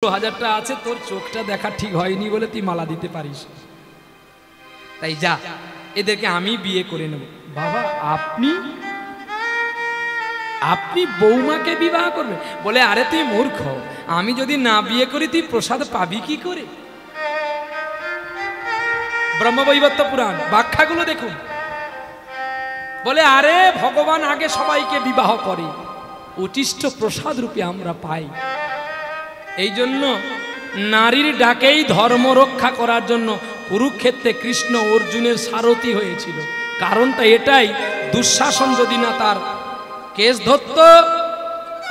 হাজারটা আছে, তোর চোখটা দেখা ঠিক হয়নি বলে তুই মালা দিতে পারিস, তাই যা এদেরকে আমি বিয়ে করে নেব। বাবা আপনি আপনি বৌমাকে বিবাহ করবে? বলে আরে তুই মূর্খ, আমি যদি না বিয়ে করি তুই প্রসাদ পাবি কি করে? ব্রহ্মবৈবর্ত পুরাণ ব্যাখ্যাগুলো দেখুন। বলে আরে ভগবান আগে সবাইকে বিবাহ করে, উচিষ্ট প্রসাদ রূপে আমরা পাই। এই জন্য নারীর ডাকেই ধর্ম রক্ষা করার জন্য কুরুক্ষেত্রে কৃষ্ণ অর্জুনের সারথি হয়েছিল। কারণটা এটাই, দুঃশাসন যদি না তার কেস ধরত,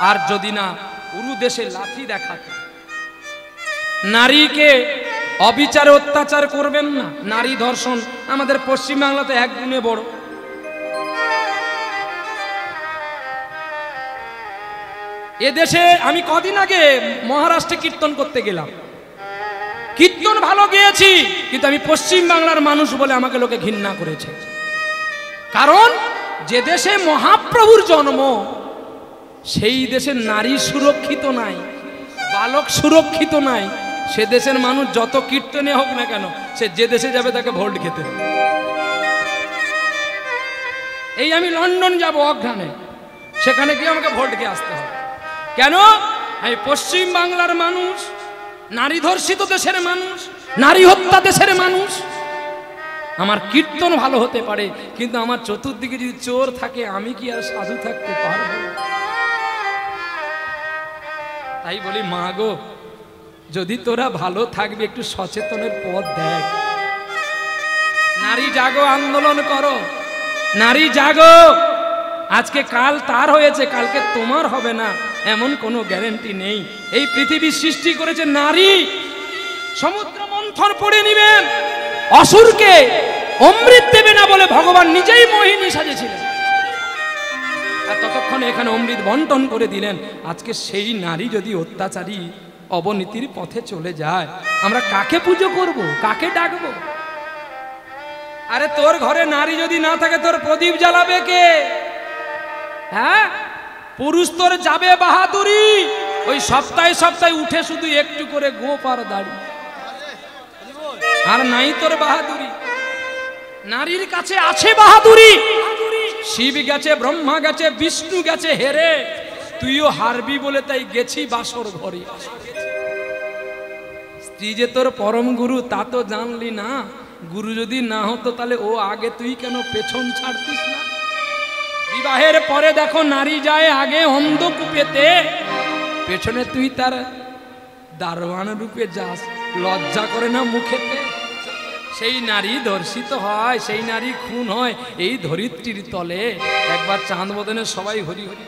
আর যদি না পুরু দেশে লাঠি দেখাত। নারীকে অবিচারে অত্যাচার করবেন না। নারী ধর্ষণ আমাদের পশ্চিমবাংলাতে এক গুণে বড়। এদেশে আমি কদিন আগে মহারাষ্ট্রে কীর্তন করতে গেলাম, কীর্তন ভালো গেয়েছি, কিন্তু আমি পশ্চিম বাংলার মানুষ বলে আমাকে লোকে ঘৃণা করেছে। কারণ যে দেশে মহাপ্রভুর জন্ম, সেই দেশে নারী সুরক্ষিত নাই, বালক সুরক্ষিত নাই। সে দেশের মানুষ যত কীর্তনে হোক না কেন, সে যে দেশে যাবে তাকে ভোট খেতে হবে। এই আমি লন্ডন যাব অঘ্রাণে, সেখানে গিয়ে আমাকে ভোট খেয়ে আসতে হবে। কেন? আমি পশ্চিম বাংলার মানুষ, নারী ধর্ষিত দেশের মানুষ, নারী হত্যা দেশের মানুষ। আমার কীর্তন ভালো হতে পারে, কিন্তু আমার চতুর্দিকে যদি চোর থাকে, আমি কি আর সাধু থাকতে পারবো? তাই বলি মা গো, যদি তোরা ভালো থাকবি একটু সচেতনের পথ দেখ। নারী জাগো, আন্দোলন করো, নারী জাগো। আজকে কাল তার হয়েছে, কালকে তোমার হবে না এমন কোনো গ্যারান্টি নেই। এই পৃথিবী সৃষ্টি করেছে নারী। সমুদ্র মন্থন পড়ে নিবেন, অসুরকে অমৃত দেবে না বলে ভগবান নিজেই মোহিনী সাজেছিলেন, আর ততক্ষণে এখানে অমৃত বন্টন করে দিলেন। আজকে সেই নারী যদি অত্যাচারী অবনীতির পথে চলে যায়, আমরা কাকে পুজো করব, কাকে ডাকবো? আরে তোর ঘরে নারী যদি না থাকে, তোর প্রদীপ জ্বালাবে কে? হ্যাঁ, পুরুষ তোর যাবে বাহাদুরি, ওই সপ্তাহে সপ্তাহে উঠে শুধু একটু করে গোপ আর দাড়ি, আর নাই তোর বাহাদুরি। নারীর কাছে আছে বাহাদুরি। শিব গেছে, ব্রহ্মা গেছে, বিষ্ণু গেছে হেরে, তুইও হারবি বলে তাই গেছি বাসর ঘরে। স্ত্রী যে তোর পরম গুরু তা তো জানলি না। গুরু যদি না হতো তাহলে ও আগে, তুই কেন পেছন ছাড়তিস না? বিবাহের পরে দেখো নারী যায় আগে অন্ধকূপেতে, পেছনে তুই তার দারোয়ান রূপে যাস, লজ্জা করে না মুখেতে? সেই নারী ধর্ষিত হয়, সেই নারী খুন হয় এই ধরিত্রীর তলে। একবার চাঁদ বদনে সবাই হরি হরি।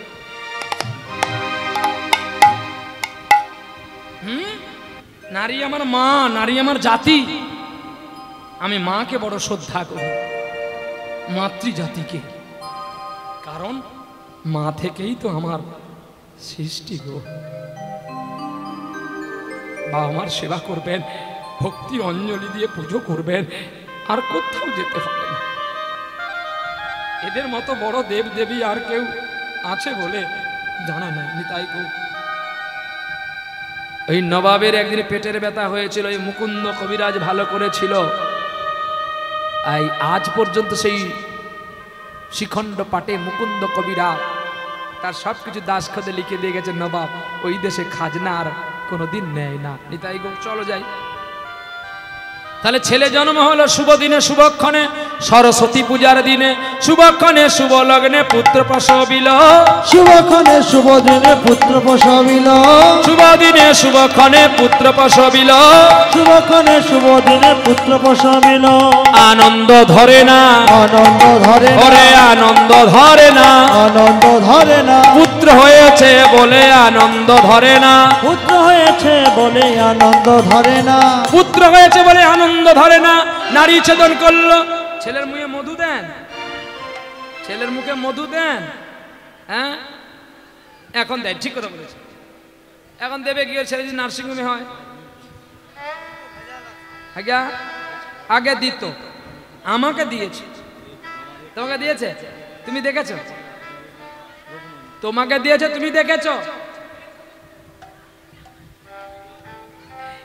নারী আমার মা, নারী আমার জাতি। আমি মাকে বড় শ্রদ্ধা করি, মাতৃজাতিকে। কারণ মা থেকেই তো আমার সৃষ্টি গো। বাবা মার সেবা করবেন, ভক্তি অঞ্জলি দিয়ে পুজো করবেন, আর কোথাও যেতে হবে না। এদের মতো বড় দেব দেবী আর কেউ আছে বলে জানা নেই। নিতাই গো। ওই নবাবের একদিন পেটের ব্যথা হয়েছিল, ওই মুকুন্দ কবিরাজ ভালো করেছিল। আজ পর্যন্ত সেই শিখণ্ড পাটে মুকুন্দ কবিরাজ তার সবকিছু দাসখতে লিখে দিয়ে গেছে, নবাব ওই দেশে খাজনা আর কোনোদিন নেয় না। নিতাই গো, চলো যাই। তাহলে ছেলে জন্ম হলো শুভ দিনে শুভক্ষণে, সরস্বতী পূজার দিনে শুভক্ষণে, শুভ লগ্নে পুত্র প্রসবিল। শুভক্ষণে শুভ দিনে পুত্র প্রসবিল। শুভ দিনে শুভক্ষণে পুত্র প্রসবিল। শুভক্ষণে শুভ দিনে পুত্র প্রসবিল। আনন্দ ধরে না, আনন্দ ধরে ওরে আনন্দ ধরে না, আনন্দ ধরে না। পুত্র হয়েছে বলে আনন্দ ধরে না, পুত্র হয়েছে বলে আনন্দ ধরে না, পুত্র হয়েছে বলে আনন্দ ধরে না। নারী ছেদন করলো, ছেলের মুখে মধু দেন, ছেলের মুখে মধু দেন। হ্যাঁ, এখন দেয়, ঠিক কথা বলেছে। এখন দেবে গিয়ে ছেলে যদি নার্সিংহোমে হয়, আগে দিত, আমাকে দিয়েছে, তোমাকে দিয়েছে, তুমি দেখেছো? তোমাকে দিয়েছে, তুমি দেখেছো?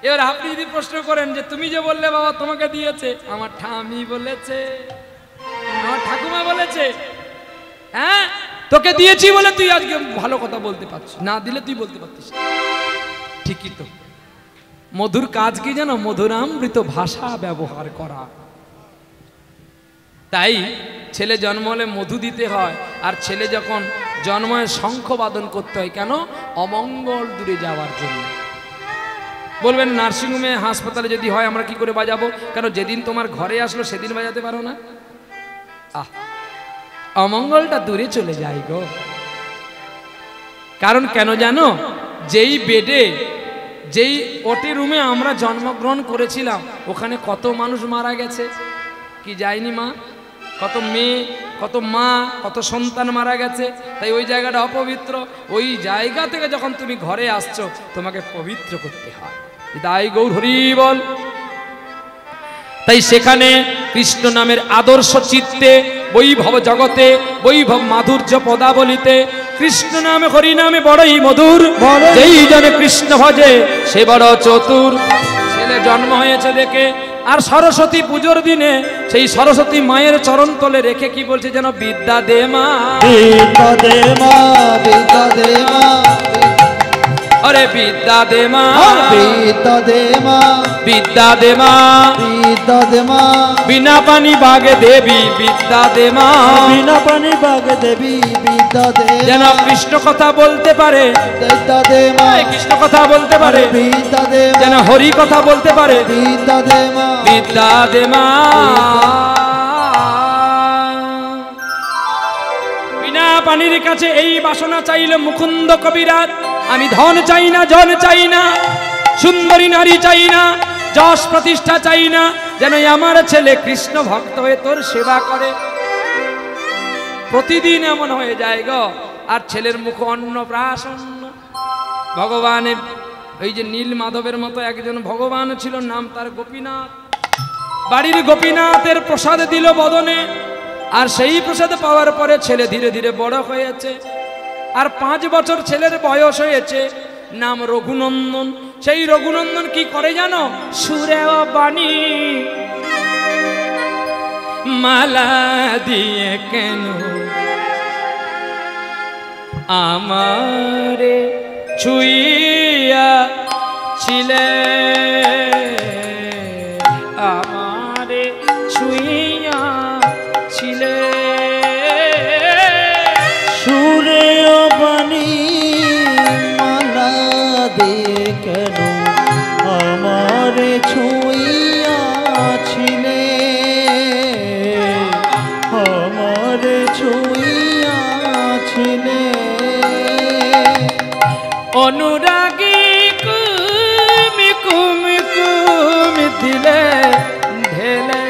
এবার আপনি যদি প্রশ্ন করেন যে তুমি যে বললে বাবা তোমাকে দিয়েছে, আমার ঠামি বলেছে, আমার ঠাকুমা বলেছে, হ্যাঁ তোকে দিয়েছি বলে তুই আজকে ভালো কথা বলতে পারছিস, না দিলে তুই বলতে পারতিস। ঠিকই তো, মধুর কাজ কি জানো? মধুরামৃত ভাষা ব্যবহার করা। তাই ছেলে জন্ম হলে মধু দিতে হয়, আর ছেলে যখন জন্ম হয় শঙ্খ বাদন করতে হয়। কেন? অমঙ্গল দূরে যাওয়ার জন্য। বলবেন নার্সিংহোমে হাসপাতালে যদি হয় আমরা কি করে বাজাবো? কেন যেদিন তোমার ঘরে আসলো সেদিন বাজাতে পারো না? অমঙ্গলটা দূরে চলে যায় গো। কারণ কেন জানো? যেই বেডে, যেই ওটি রুমে আমরা জন্মগ্রহণ করেছিলাম ওখানে কত মানুষ মারা গেছে, কি যায়নি মা? কত মেয়ে, কত মা, কত সন্তান মারা গেছে। তাই ওই জায়গাটা অপবিত্র। ওই জায়গা থেকে যখন তুমি ঘরে আসছো তোমাকে পবিত্র করতে হয়। তাই গৌর হরি বল। তাই সেখানে কৃষ্ণ নামের আদর্শ চিত্তে, বৈভব জগতে, বৈভব মাধুর্য পদাবলিতে কৃষ্ণ নামে হরি নামে বড়ই মধুর, যেই জনে কৃষ্ণ ভজে সে বড় চতুর। ছেলে জন্ম হয়েছে দেখে, আর সরস্বতী পুজোর দিনে সেই সরস্বতী মায়ের চরণ তলে রেখে কি বলছে যেন? বিদ্যা দে মা, বিদ্যা দে মা, বিদ্যা দে মা, अरे विद्या दे माँ, विद्या दे माँ, विद्या दे माँ, विद्या दे माँ, बिना पानी बागे देवी विद्या दे माँ, बिना पानी बागे देवी विद्या दे যেন কৃষ্ণ কথা বলতে পারে, विद्या दे माँ, কৃষ্ণ কথা বলতে পারে, विद्या दे যেন হরি কথা বলতে পারে, विद्या दे माँ, বিদ্যা দে মা। বিনা পানির কাছে এই বাসনা চাইল মুকুন্দ কবিরাজ। আমি ধন চাই না, জন চাই না, সুন্দরী নারী চাই না, যশ প্রতিষ্ঠা চাই না, যেন আমার ছেলে কৃষ্ণ ভক্ত হয়ে তোর সেবা করে। প্রতিদিন এমন হয়ে যায় গো। আর ছেলের মুখ অন্ন প্রাসন্ন। ভগবানের এই যে নীল মাধবের মতো একজন ভগবান ছিল, নাম তার গোপীনাথ। বাড়ির গোপীনাথের প্রসাদ দিল বদনে, আর সেই প্রসাদ পাওয়ার পরে ছেলে ধীরে ধীরে বড় হয়েছে। আর 5 বছর ছেলের বয়স হয়েছে, নাম রঘুনন্দন। সেই রঘুনন্দন কি করে জানো? সুরে ও বাণী মালা দিয়ে কেন আমারে ছুঁইয়া ছিলে, আমারে ছুঁইয়া ছিলে। সুরে ও বাণী মালা দিয়ে কেন আমারে ছুঁইয়াছিলে, আমারে ছুঁইয়াছিলে। অনুরাগী কুমি কুমি কুমি দিলে ঢেলে,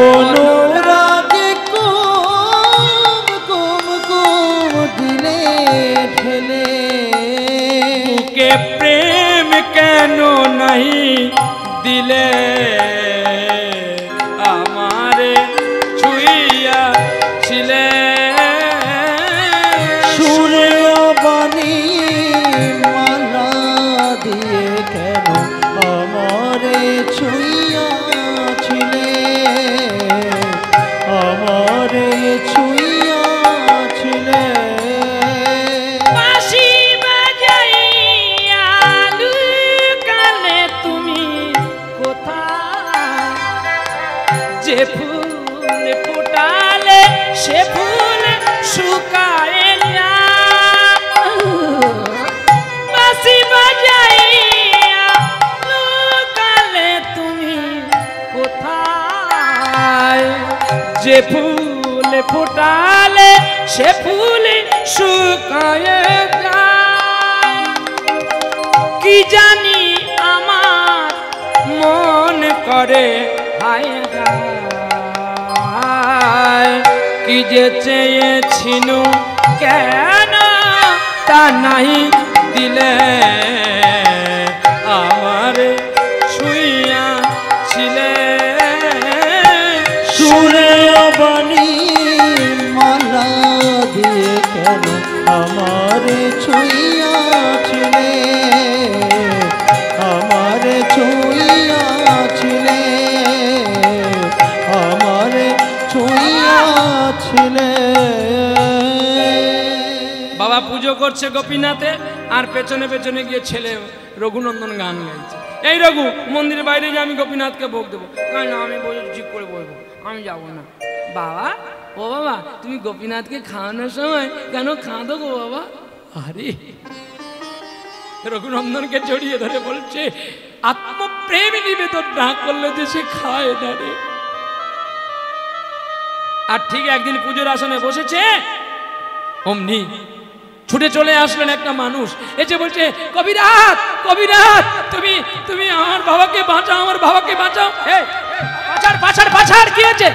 অনুরাগে কুম কুম কুম দিলে ঢেলে। বুকে প্রেম কেন नहीं দিলে, আমারে ছুঁইয়া ছিলে। সুরে বাণী মালা দিয়ে কেন আমারে ছুঁইয়াছিলে, আমারে ছুঁইয়াছিলে। বাঁশি বাজাইয়া লুকালে তুমি কোথায়, যে ফুল ফোটালে সে ফুল শুকায় না। বাঁশি বাজাইয়া লুকালে তুমি কোথায়, যে ফুল ফোটালে সে ফুল শুকায় যায়। কি জানি আমার মন করে হায় হায়, কি যে চেয়েছিনু কেন তা নাই দিলে, আমার ছুঁইয়া ছিলে। সুরে বাণী মালা দিয়ে কেন আমারে ছুঁইয়াছিলে, করছে গোপীনাথে, আর পেছনে পেছনে গিয়ে ছেলে রঘুনন্দন গান গাইছে। এই রঘু, মন্দিরের বাইরে যে আমি গোপীনাথকে ভোগ দেবো। না, আমি বলছি ঠিক করে বলবো, আমি যাবো না। বাবা, ও বাবা, তুমি গোপীনাথকে খাওয়ানোর সময় কেন কাঁদো গো বাবা? আরে রঘুনন্দনকে জড়িয়ে ধরে বলছে, আত্মপ্রেম নিবেদন না করলে যে সে খায় না রে। আর ঠিক একদিন পুজোর আসনে বসেছে, অমনি ছুটে চলে আসলেন একটা মানুষ, এসে বলছে, কবিরাজ, কবিরাজ, তুমি তুমি আমার বাবাকে বাঁচাও, আমার বাবাকে বাঁচাও। পাছাড় পাছাড় পাছাড়, কি হয়েছে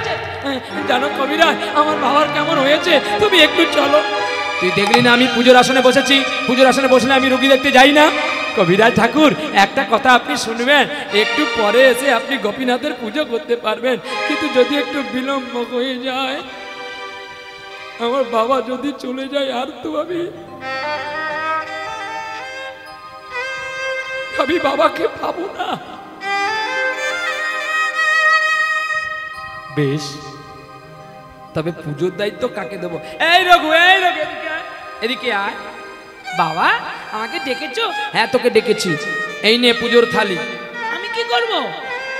জানো কবিরাজ? আমার বাবার কেমন হয়েছে, তুমি একটু চলো। তুই দেখলি না আমি পুজোর আসনে বসেছি? পুজোর আসনে বসলে আমি রোগী দেখতে যাই না? কবিরাজ ঠাকুর, একটা কথা আপনি শুনবেন, একটু পরে এসে আপনি গোপীনাথের পুজো করতে পারবেন, কিন্তু যদি একটু বিলম্ব হয়ে যায়, আমার বাবা যদি চলে যায়, আর তো আমি বাবাকে পাবো না। বেশ, তবে পুজোর দায়িত্ব কাকে দেবো? এই রঘু, এই রঘু, এদিকে আয়। বাবা, আমাকে ডেকেছো? হ্যাঁ, তোকে ডেকেছি। এই নে পুজোর থালি। আমি কি করব?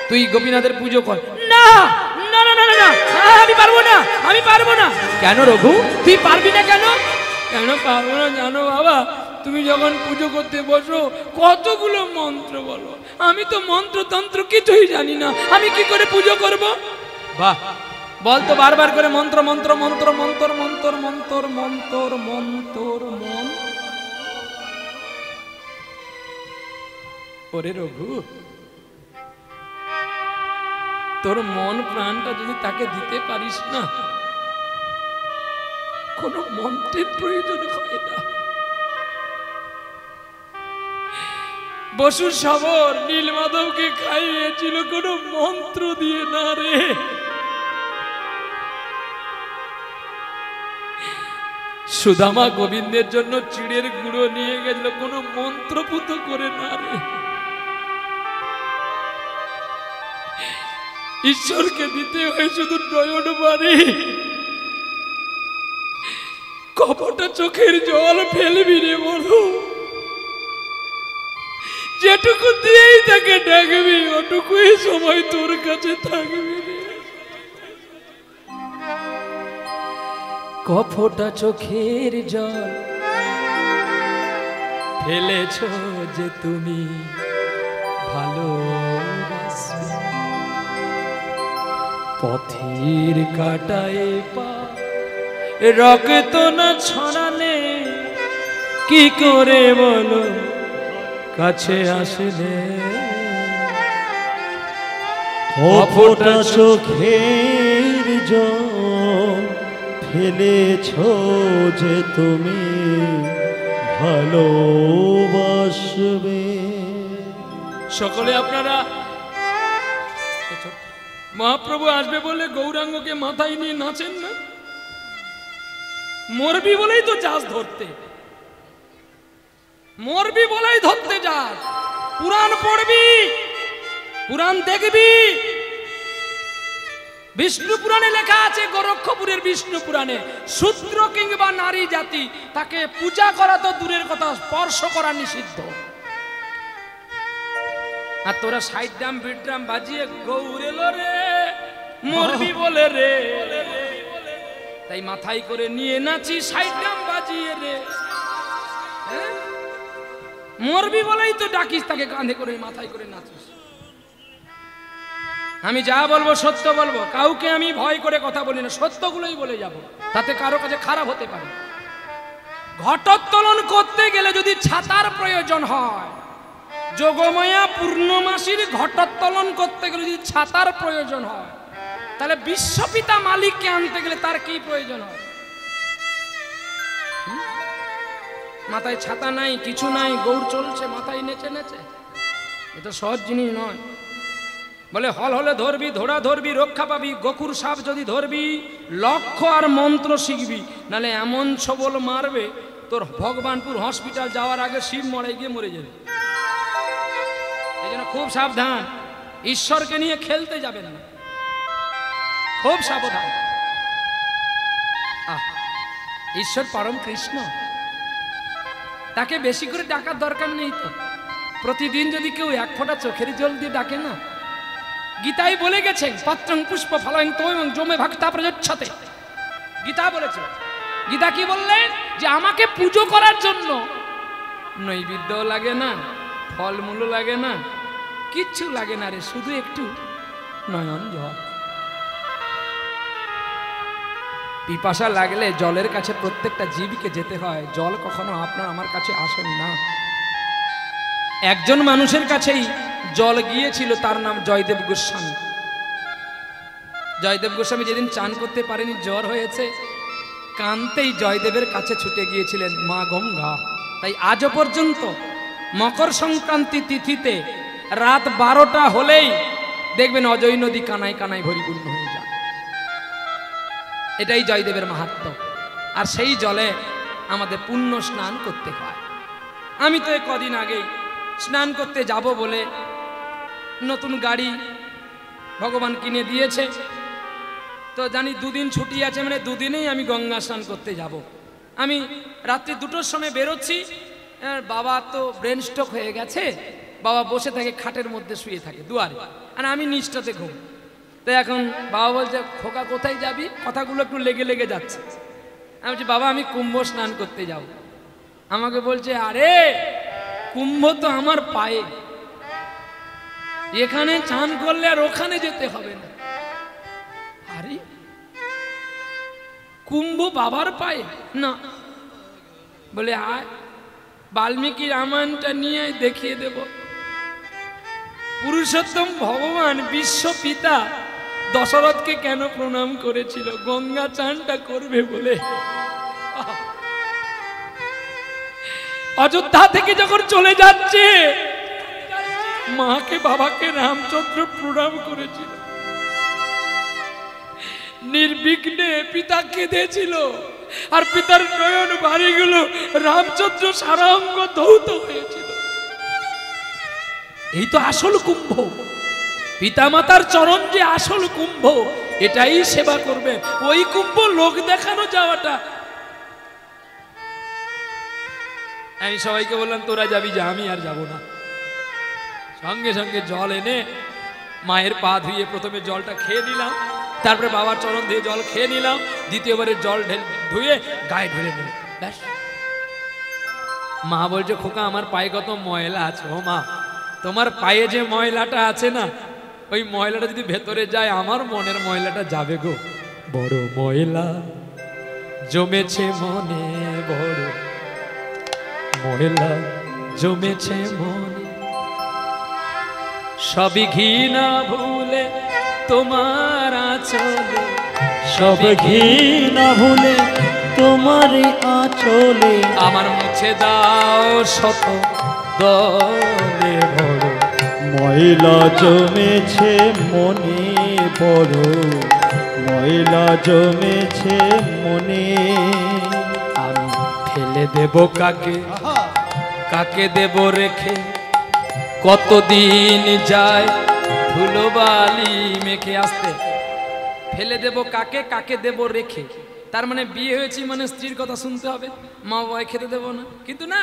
তুই গোপীনাথের পুজো কর। না না না না না, আমি পারবো না, আমি পারবো না। কেন রঘু, তুই পারবি না কেন? কেন পারবো না জানো বাবা? তুমি যখন পুজো করতে বসো, কতগুলো মন্ত্র বলো, আমি তো মন্ত্রতন্ত্র কিছুই জানি না, আমি কি করে পুজো করব? বাহ, বলতো বারবার করে মন্ত্র মন্ত্র মন্ত্র মন্ত্র মন্ত্র মন্ত্র মন্ত্র মন্ত্র মন। ওরে রঘু, তোর মন প্রাণটা যদি তাকে দিতে পারিস না, কোনো মন্ত্রের প্রয়োজন হয় না। বসুর শবর নীলমাধবকে খাইয়েছিল কোনো মন্ত্র দিয়ে না রে। সুদামা গোবিন্দের জন্য চিড়ের গুঁড়ো নিয়ে গেছিল, কোনো মন্ত্রপুত করে না রে। ঈশ্বরকে দিতে হয় শুধু নয়ন বাড়ি, কপটা চোখের জল ফেলবি রে বলো। যেটুকু দিয়েই তাকে ডাকবি, ওটুকুই সময় তোর কাছে থাকবি রে। কপটা চোখের জল ফেলেছ যে তুমি ভালোবাসবে, পথের কাটায় পা রক্ত না ছড়ালে কি করে বলো কাছে আসলে? কপটা চোখের জল ফেলেছ যে তুমি ভালোবাসবে। সকলে আপনারা, মহাপ্রভু আসবে বলে গৌরাঙ্গকে মাথায় নিয়ে নাচেন না? মরবি বলেই তো যাস ধরতে, মরবি বলেই ধরতে যাস। পুরাণ পড়বি, পুরাণ দেখবি। বিষ্ণু পুরাণে লেখা আছে, গোরক্ষপুরের বিষ্ণু পুরাণে, শূদ্র কিংবা নারী জাতি তাকে পূজা করা তো দূরের কথা, স্পর্শ করা নিষিদ্ধ। আর তোরা সাইড ড্রাম বিট ড্রাম বাজিয়ে গৌর এলো রে, মরবি বলে রে, তাই মাথায় করে নিয়ে নাচি সাইড ড্রাম বাজিয়ে রে। মরবি বলেই তো ডাকিস, তাকে কাঁধে করে মাথায় করে নাচিস। আমি যা বলবো সত্য বলবো, কাউকে আমি ভয় করে কথা বলি না, সত্যগুলোই বলে যাব, তাতে কারো কাছে খারাপ হতে পারে। ঘটোত্তোলন করতে গেলে যদি ছাতার প্রয়োজন হয়, যোগমায়া পূর্ণমাসীর ঘটোত্তোলন করতে গেলে যদি ছাতার প্রয়োজন হয়, তাহলে বিশ্বপিতা মালিককে আনতে গেলে তার কি প্রয়োজন হয়? মাথায় ছাতা নাই, কিছু নাই, গৌর চলছে মাথায় নেচে নেচে, এটা সহজ জিনিস নয়। বলে হল হলে ধরবি, ধরা ধরবি, রক্ষা পাবি। গোকুর সাপ যদি ধরবি, লক্ষ্য আর মন্ত্র শিখবি, নালে এমন ছবল মারবে তোর ভগবানপুর হসপিটাল যাওয়ার আগে শিব মরে গিয়ে মরে যাবে। এই জন্য খুব সাবধান, ঈশ্বরকে নিয়ে খেলতে যাবেন না, খুব সাবধান। ঈশ্বর পরম কৃষ্ণ, তাকে বেশি করে ডাকার দরকার নেই তো। প্রতিদিন যদি কেউ এক ফোঁটা চোখের জল দিয়ে ডাকে না, গীতাই বলে গেছেন পত্রং পুষ্প ফলং তৈং জমে ভক্তা প্রযচ্ছতে। গীতা বলেছে, গীতা কি বললেন যে আমাকে পুজো করার জন্য নৈবেদ্য লাগে না, ফলমূল লাগে না, কিচ্ছু লাগে না রে, শুধু একটু নয়ন জল। পিপাসা লাগলে জলের কাছে প্রত্যেকটা জীবকে যেতে হয়, জল কখনো আপনার আমার কাছে আসেন না। একজন মানুষের কাছেই জল গিয়েছিল, তার নাম জয়দেব গোস্বামী। জয়দেব গোস্বামী যেদিন চান করতে পারেনি, জ্বর হয়েছে, কানতেই জয়দেবের কাছে ছুটে গিয়েছিলেন মা গঙ্গা। তাই আজও পর্যন্ত মকর সংক্রান্তি তিথিতে রাত 12টা হলেই দেখবেন অজয় নদী কানায় কানায় ভরিপূর্ণ হয়ে যায়। এটাই জয়দেবের মাহাত্ম্য। আর সেই জলে আমাদের পুণ্য স্নান করতে হয়। আমি তো কদিন আগেই স্নান করতে যাব বলে নতুন গাড়ি ভগবান কিনে দিয়েছে, তো জানি দুদিন ছুটি আছে, মানে দুদিনেই আমি গঙ্গা স্নান করতে যাব। আমি রাত্রি 2টোর সময় বেরোচ্ছি, বাবা তো ব্রেন স্ট্রোক হয়ে গেছে, বাবা বসে থাকে খাটের মধ্যে শুয়ে থাকে দুয়ারে, আর আমি নিচটাতে ঘুম। তো এখন বাবা বলছে খোকা কোথায় যাবি, কথাগুলো একটু লেগে লেগে যাচ্ছে। আমি বলছি বাবা আমি কুম্ভ স্নান করতে যাব। আমাকে বলছে আরে কুম্ভ তো আমার পায়ে, এখানে চান করলে আর ওখানে যেতে হবে না। আরে কুম্ভ বাবার পায়ে না, বলে আয় বাল্মীকি রামায়ণটা নিয়ে দেখিয়ে দেব। পুরুষোত্তম ভগবান বিশ্ব পিতা দশরথকে কেন প্রণাম করেছিল, গঙ্গা চানটা করবে বলে। অযোধ্যা থেকে যখন চলে যাচ্ছে, মাকে বাবাকে রামচন্দ্র প্রণাম করেছিল, নির্বিঘ্নে পিতা কেঁদেছিল, আর পিতার নয়ন বাড়িগুলো রামচন্দ্র সারাঙ্গ ধৌত হয়েছিল। এই তো আসল কুম্ভ, পিতামাতার চরণ যে আসল কুম্ভ, এটাই সেবা করবে। ওই কুম্ভ লোক দেখানো যাওয়াটা। আমি সবাইকে বললাম তোরা যাবি যা, আমি আর যাব না। সঙ্গে সঙ্গে জল এনে মায়ের পা ধুয়ে প্রথমে জলটা খেয়ে নিলাম, তারপরে বাবার চরণ দিয়ে জল খেয়ে নিলাম, দ্বিতীয়বারে জল ধুয়ে গায়ে ঢেলে নিলাম, ব্যাস। মা বলছে খোকা আমার পায়ে কত ময়লা আছে। ও মা, তোমার পায়ে যে ময়লাটা আছে না, ওই ময়লাটা যদি ভেতরে যায় আমার মনের ময়লাটা যাবে গো। বড় ময়লা জমেছে মনে, বড় ময়লা জমেছে মনে, সবই ঘৃণা ভুলে তোমার আঁচলে, সব ঘৃণা ভুলে তোমার আঁচলে, আমার মুছে দাও শত দলে। বড় ময়লা জমেছে মনে, বড় ময়লা জমেছে মনে। আমি ফেলে দেব কাকে, কাকে দেব রেখে, কতদিন যায় ধুলোবালি মেখে। আসতে ফেলে দেব কাকে, কাকে দেব রেখে, তার মানে বিয়ে হয়েছি মানে স্ত্রীর কথা শুনতে হবে, মা বাবা খেতে দেব না। কিন্তু না,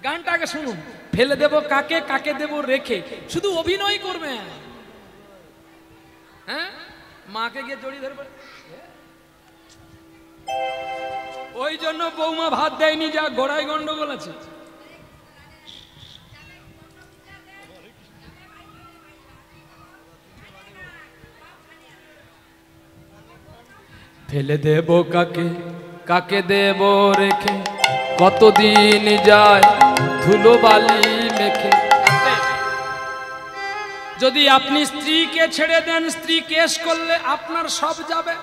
গানটা আগে শুনুন। ফেলে দেব কাকে, কাকে দেব রেখে, শুধু অভিনয় করবে। হ্যাঁ, মাকে গিয়ে জড়িয়ে ধরবে। ওই জন্য বৌমা ভাত দেয়নি, যা গোড়ায় গন্ডগোল আছে। ফেলে দেব কাকে, কাকে দেব রেখে, কতদিন যায় ধুলোবালি মেখে। যদি আপনি স্ত্রীকে ছেড়ে দেন, স্ত্রী কেস করলে আপনার সব যাবে।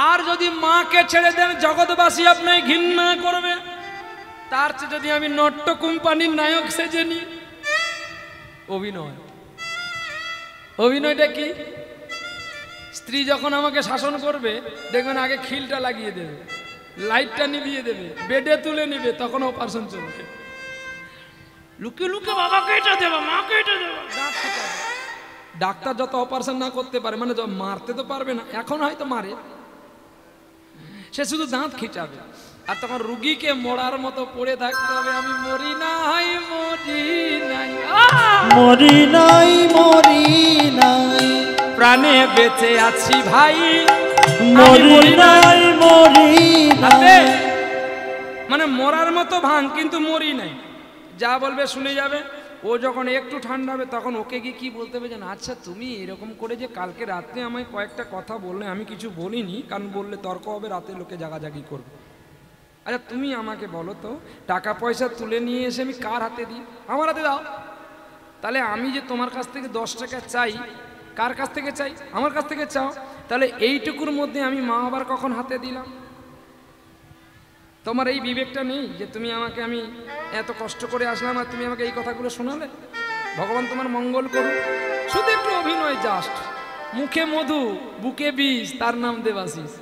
আর যদি মাকে ছেড়ে দেন, জগৎবাসী আপনাকে ঘৃণা করবে। তার চেয়ে যদি আমি নট্য কোম্পানির নায়ক সেজে নিই। অভিনয়, অভিনয়টা কি? স্ত্রী যখন আমাকে শাসন করবে, দেখবেন আগে খিলটা লাগিয়ে দেবে, লাইটটা নিভিয়ে দেবে, বেডে তুলে নেবে, তখন অপারেশন চলবে। লুকে লুকে বাবাকে এটা দেবো, মাকে এটা দেবো। ডাক্তার যত অপারেশন না করতে পারে, মানে মারতে তো পারবে না, এখন হয়তো মারে, সে শুধু দাঁত খিচাবে। আর তখন রুগীকে মরার মতো পড়ে থাকতে হবে, আমি মরি নাই মরি নাই, মরি নাই মরি নাই, প্রাণে বেঁচে আছি ভাই, মরি নাই মরি নাই। মানে মরার মতো ভাঙ কিন্তু মরি নাই। যা বলবে শুনে যাবে। ও যখন একটু ঠান্ডা হবে তখন ওকে গিয়ে কি বলতে হবে জানো, আচ্ছা তুমি এরকম করে যে কালকে রাত্রে আমায় কয়েকটা কথা বললে, আমি কিছু বলিনি, কারণ বললে তর্ক হবে, রাতে লোকে জাগাজাগি করবে। আচ্ছা তুমি আমাকে বলো তো, টাকা পয়সা তুলে নিয়ে এসে আমি কার হাতে দিই? আমার হাতে দাও। তাহলে আমি যে তোমার কাছ থেকে 10 টাকা চাই, কার কাছ থেকে চাই? আমার কাছ থেকে চাও। তাহলে এইটুকুর মধ্যে আমি মা বাবার কখন হাতে দিলাম? তোমার এই বিবেকটা নেই যে তুমি আমাকে, আমি এত কষ্ট করে আসলাম আর তুমি আমাকে এই কথাগুলো শোনালে? ভগবান তোমার মঙ্গল করুক। শুধু একটু অভিনয়, জাস্ট মুখে মধু বুকে বিষ, তার নাম দেবাশিস।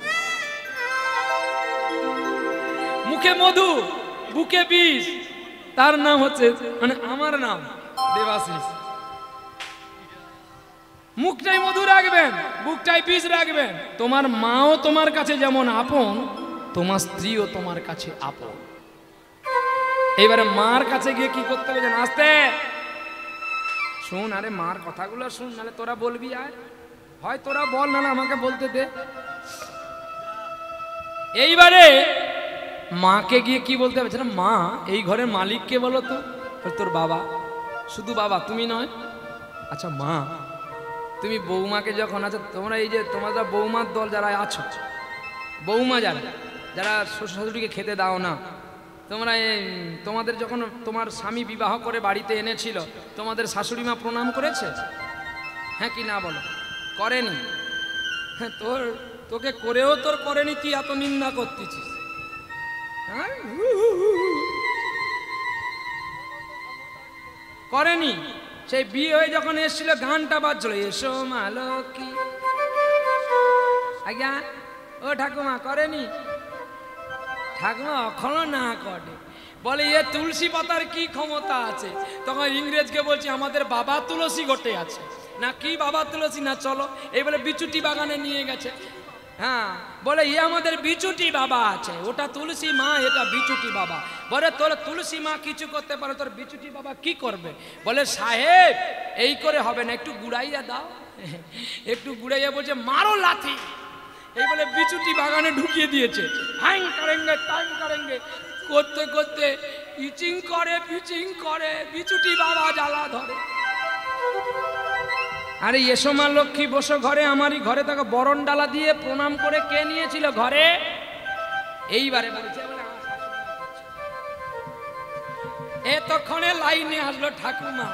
মুখে মধু বুকে বিষ, তার নাম হচ্ছে, মানে আমার নাম দেবাশিস। মুখটাই মধু রাখবেন, বুকটাই বিষ রাখবেন। তোমার মাও তোমার কাছে যেমন আপন, তোমার স্ত্রীও তোমার কাছে আপন। এইবারে মার কাছে গিয়ে কি করতে হবে জানো? আস্তে শুন, আরে মার কথাগুলো শুন, নাহলে তোরা বলবি আর হয় তোরা বল, নাহলে আমাকে বলতে দে। এইবারে মাকে গিয়ে কি বলতে হবে জানো? মা, এই ঘরের মালিক কে বলো তো? তোর বাবা। শুধু বাবা, তুমি নয়? আচ্ছা মা, তুমি বৌমাকে যখন, আচ্ছা তোমরা এই যে তোমরা বৌমার দল যারা আছো, বৌমা যারা যারা শ্বশুর শাশুড়িকে খেতে দাও না, তোমরা তোমাদের যখন তোমার স্বামী বিবাহ করে বাড়িতে এনেছিল, তোমাদের শাশুড়ি মা প্রণাম করেছে? হ্যাঁ কি না বলো? করেনি? হ্যাঁ, তোকে করেও তোর করেনি, তুই এত নিন্দা করতেছিস। হ্যাঁ, করেনি। সেই বিয়ে হয়ে যখন এসেছিল গানটা বাজছিল, এসো মা লক্ষ্মী। আজ্ঞা ও ঠাকুমা, করেনি? ঠাকুমা এখনো না করে, বলে এ তুলসী পাতার কি ক্ষমতা আছে? তখন ইংরেজকে বলছি আমাদের বাবা তুলসী গোটে আছে না, কি বাবা তুলসী না, চলো এই বলে বিচুটি বাগানে নিয়ে গেছে। হ্যাঁ, বলে এ আমাদের বিচুটি বাবা আছে, ওটা তুলসী মা, এটা বিচুটি বাবা। বলে তোর তুলসী মা কিছু করতে পারে, তোর বিচুটি বাবা কি করবে? বলে সাহেব এই করে হবে না, একটু গুড়াইয়া দাও। একটু গুড়াইয়া বলছে মারো লাথি। এই বলে বিচুটি বাগানে ঢুকিয়ে দিয়েছে। হ্যাং করেঙ্গে টাইম করেঙ্গে করতে করতে ইচিং করে পিচিং করে, বিচুটি বাবা জ্বালা ধরে। আরে এসো মা লক্ষ্মী, বসো ঘরে, আমারই ঘরে তাকে বরণ ডালা দিয়ে প্রণাম করে কে নিয়েছিল ঘরে? এইবারে বলছে, এতক্ষণে লাইনে আসলো ঠাকুমা।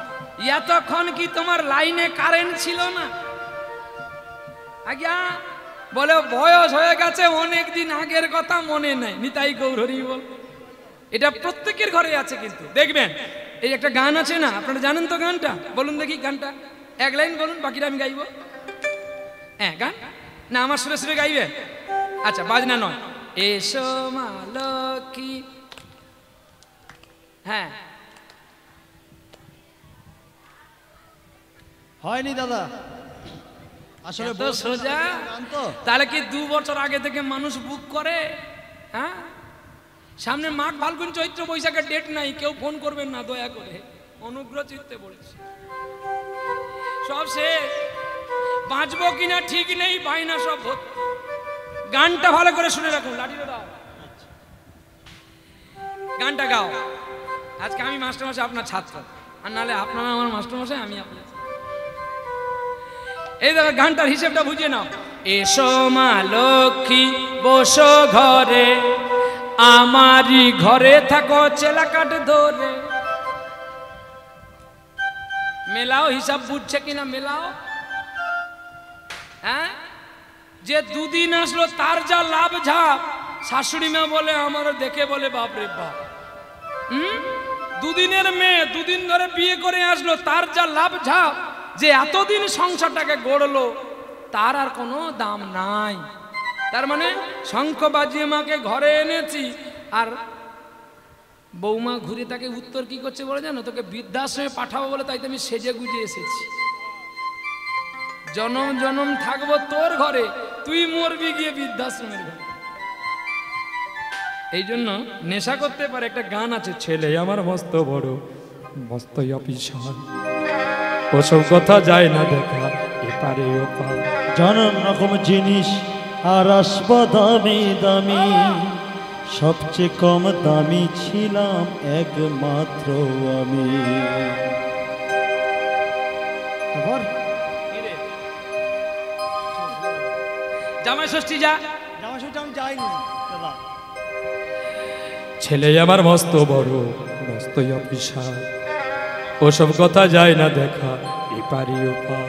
এতক্ষণ কি তোমার লাইনে কারেন্ট ছিল না? আজ্ঞা বলে বয়স হয়ে গেছে, অনেক দিন আগের কথা মনে নাই। নিতাই গৌরহরি বল। এটা প্রত্যেকের ঘরে আছে, কিন্তু দেখবেন এই একটা গান আছে না, আপনারা জানেন তো গানটা? বলুন দেখি গানটা, এক লাইন বলুন, বাকিটা আমি গাইব। হ্যাঁ, গান না আমার সুরে সুরে গাইবে? আচ্ছা, বাজনা নয়। এসো মা লক্ষ্মী। হ্যাঁ, হয়নি দাদা, আসলে তো সোজা। তাহলে কি 2 বছর আগে থেকে মানুষ বুক করে? হ্যাঁ, সামনে মাঘ ফাল্গুন চৈত্র বৈশাখের ডেট নাই, কেউ ফোন করবেন না দয়া করে, অনুগ্রহ চিত্তে বলছি। সব শেষ, বাঁচবো কিনা ঠিক নেই, বাইনা সব ভর্তি। গানটা ভালো করে শুনে রাখুন, লাঠিটা দাও, গানটা গাও। আজকে আমি মাস্টারমশাই আপনার ছাত্র, আর নাহলে আপনারা আমার মাস্টারমশাই, আমি আপনার। এই দেখো গানটার হিসেবটা বুঝিয়ে নাও। এসো মা লক্ষ্মী বসো ঘরে, আমারই ঘরে থাকো চেলা কাঠ ধরে। মেলাও, হিসাব বুঝছে কিনা মেলাও। হ্যাঁ, যে 2 দিন আসলো তার যা লাভ ঝাপ, শাশুড়ি মা বলে আমারও দেখে বলে বাপরে বাপ। 2 দিনের মেয়ে 2 দিন ধরে বিয়ে করে আসলো, তার যা লাভ ঝাপ, যে এতদিন সংসারটাকে গড়লো, তার আর কোনো দাম নাই। তার মানে শঙ্খ বাজিয়ে মাকে ঘরে এনেছি, আর বৌমা ঘুরে তাকে উত্তর কি করছে বলে জানো? তোকে বৃদ্ধাশ্রমে পাঠাবো বলে, তাই তো আমি সেজে গুজে এসেছি। জনম জনম থাকবো তোর ঘরে, তুই মরবি গিয়ে বৃদ্ধাশ্রমের ঘরে। এই জন্য নেশা করতে পারে। একটা গান আছে, ছেলে আমার মস্ত বড় মস্ত অফিসার, ওসব কথা যায় না দেখা এপারে ওপার। নানান রকম জিনিস আর আসবা দামি দামি, সবচেয়ে কম দামি ছিলাম একমাত্র আমি। আবার জামাই ষষ্ঠী যা, জামা ষষ্ঠী আমি যাইনি দাদা। ছেলে আমার মস্ত বড় মস্ত অফিসার, ওসব কথা যায় না দেখা এপারে ওপার।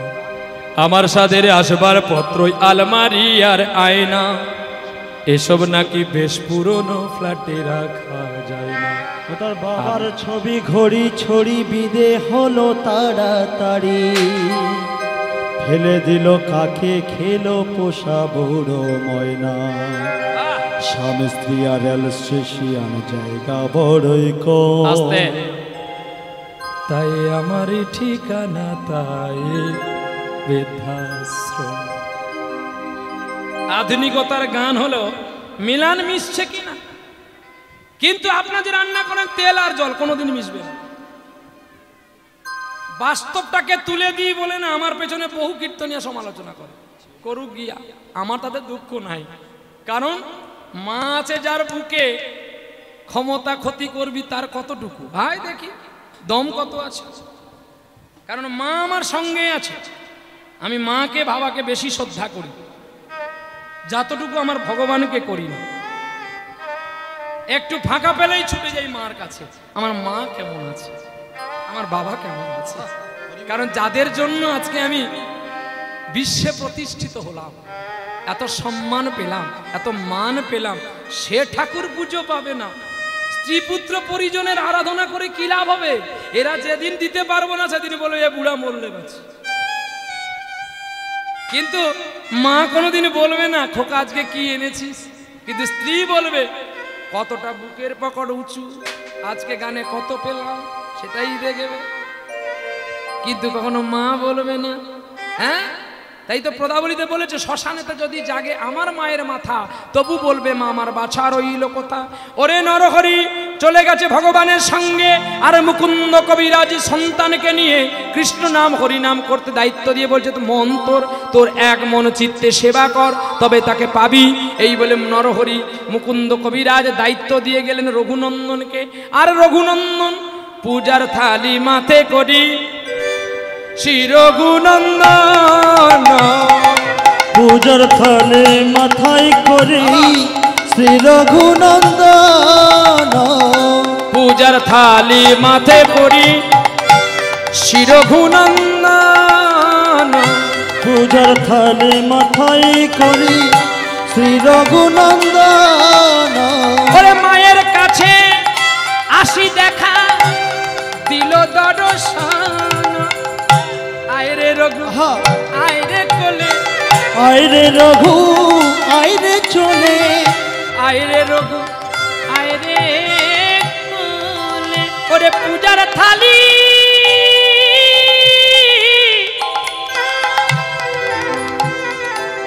আমার সাদের আসবার পত্রই আলমারি আর আয়না, এসব নাকি বেশ পুরনো ফ্ল্যাটে রাখা যায় না। তার বাবার ছবি ঘড়ি ছড়ি বিদে হলো তাড়াতাড়ি, ফেলে দিল কাকে খেলো পোষা বুড়ো ময়না। স্বামী স্ত্রী আর রেল স্টেশন জায়গা বড়ই কম, তাই আমারই ঠিকানা তাই বৃদ্ধাশ্রম। আধুনিকতার গান হলো মিলান মিশছে কিনা, কিন্তু আপনাদের রান্না করেন তেল আর জল কোনোদিন মিশবে না। বাস্তবটাকে তুলে দিই বলে না আমার পেছনে বহু কীর্তনিয়া সমালোচনা করে, করুক গিয়া, আমার তাতে দুঃখ নাই। কারণ মা আছে যার বুকে, ক্ষমতা ক্ষতি করবি তার কতটুকু ভাই দেখি দম কত আছে। কারণ মা আমার সঙ্গে আছে, আমি মাকে বাবাকে বেশি শ্রদ্ধা করি যতটুকু আমার ভগবানকে করি না। একটু ফাঁকা পেলেই ছুটে যাই মার কাছে, আমার মা কেমন আছে, আমার বাবা কেমন আছে। কারণ যাদের জন্য আজকে আমি বিশ্বে প্রতিষ্ঠিত হলাম, এত সম্মান পেলাম, এত মান পেলাম, সে ঠাকুর পুজো পাবে না। স্ত্রী পুত্র পরিজনের আরাধনা করে কি লাভ হবে? এরা যেদিন দিতে পারবো না সেদিন বলবে এ বুড়া মরলে বাঁচি। কিন্তু মা কোনোদিন বলবে না খোকা আজকে কি এনেছিস, কিন্তু স্ত্রী বলবে কতটা বুকের পকড় উঁচু, আজকে গানে কত পেলাম সেটাই দেখবে, কিন্তু কখনো মা বলবে না। হ্যাঁ, তাই তো পদাবলিতে বলেছে শ্মশানেতে যদি জাগে আমার মায়ের মাথা, তবু বলবে মা আমার বাছা রইল কোথা। ওরে নরহরি চলে গেছে ভগবানের সঙ্গে, আর মুকুন্দ কবিরাজ সন্তানকে নিয়ে কৃষ্ণ নাম হরি নাম করতে দায়িত্ব দিয়ে বলছে তো মন তোর এক মন চিত্তে সেবা কর তবে তাকে পাবি। এই বলে নরহরি মুকুন্দ কবিরাজ দায়িত্ব দিয়ে গেলেন রঘুনন্দনকে। আর রঘুনন্দন পূজার থালি মাথে করি শ্রী রঘুনন্দন, পূজার থালে মাথায় করি শ্রী রঘুনন্দন, পূজার থালি মাথে করি শ্রী রঘুনন্দন, পূজার থালে মাথায় করি শ্রী রঘুনন্দন। ওরে মায়ের কাছে আসি দেখা দিল দর্শন, আয়রে রঘু আয়রে কোলে, আয়রে রঘু আয়রে চলে, আয়রে রঘু আয়রে কোলে। ওরে পূজার থালি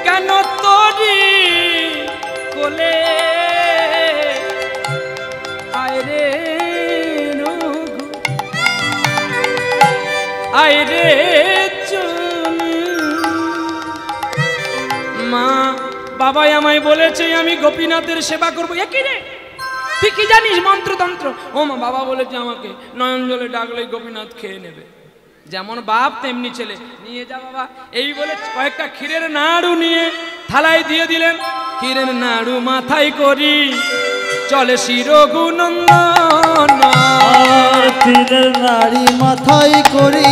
কেন তোরি কোলে, আয়রে রঘু আয়রে মা বাবাই আমায় বলেছে আমি গোপীনাথের সেবা করবো। একই রে তুই কি জানিস মন্ত্রতন্ত্র? ও মা বাবা বলেছে আমাকে নয়ন জলে ডাকলে গোপীনাথ খেয়ে নেবে। যেমন বাপ তেমনি ছেলে, নিয়ে যা বাবা। এই বলে কয়েকটা ক্ষীরের নাড়ু নিয়ে থালায় দিয়ে দিলেন। ক্ষীরের নাড়ু মাথায় করি চলে শ্রী রঘুনন্দন, ক্ষীরের নাড়ি মাথায় করি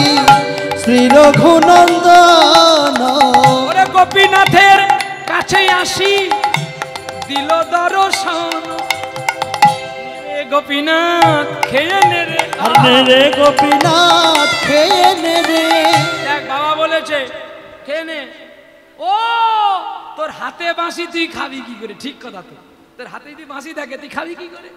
শ্রী রঘুনন্দন। ওরে গোপীনাথের কাছে আসি দিল দর্শন, গোপীনাথ খেয়ে নে রে, রে গোপীনাথ খেয়ে নে রে। দেখ বাবা বলেছে খেয়ে নে। ও তোর হাতে বাঁশি তুই খাবি কি করে? ঠিক কথা তো, তোর হাতে যদি বাঁশি থাকে তুই খাবি কি করে?